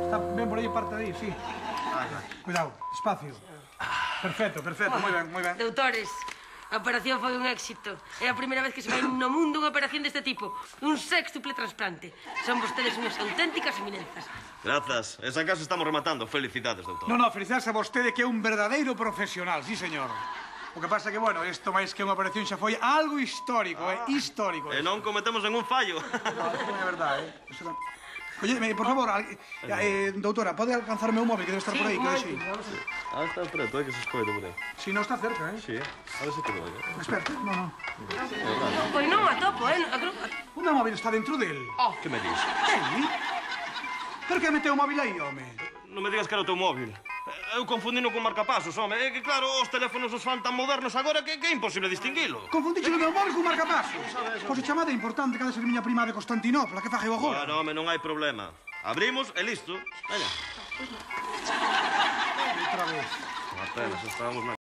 Está ben por aí parte de aí, sí. Cuidado, despacio. Perfecto, perfecto, moi ben, moi ben. Doutores, a operación foi un éxito. É a primeira vez que se vai no mundo unha operación deste tipo. Un sextuple trasplante. Son vostedes unhas auténticas eminenzas. Grazas. En San Caso estamos rematando. Felicidades, doutor. No, felicidades a vostede que é un verdadeiro profesional, sí, señor. O que pasa que, bueno, isto máis que unha operación xa foi algo histórico, histórico. E non cometemos ningún fallo. No, non é verdade, Oye, por favor, doutora, pode alcanzarme un móvil que debe estar por aí, que deixei? Está preto, que se escoite por aí. Si, non está cerca, Sí, a ver se quedo aí. Espera, no. Pois non a topo, O meu móvil está dentro del. Que me dis? Ei? Per que meteu o móvil aí, home? Non me digas que era o teu móvil. Eu confundino con marcapasos, home. É que, claro, os teléfonos os fan tan modernos agora que é imposible distinguilo. Confundiche o meu móvil con marcapasos. Pois a chamada é importante que ha de ser miña prima de Constantinopla, que faje o agora. Bueno, home, non hai problema. Abrimos e listo. Veña. Outra vez. Apenas, estábamos na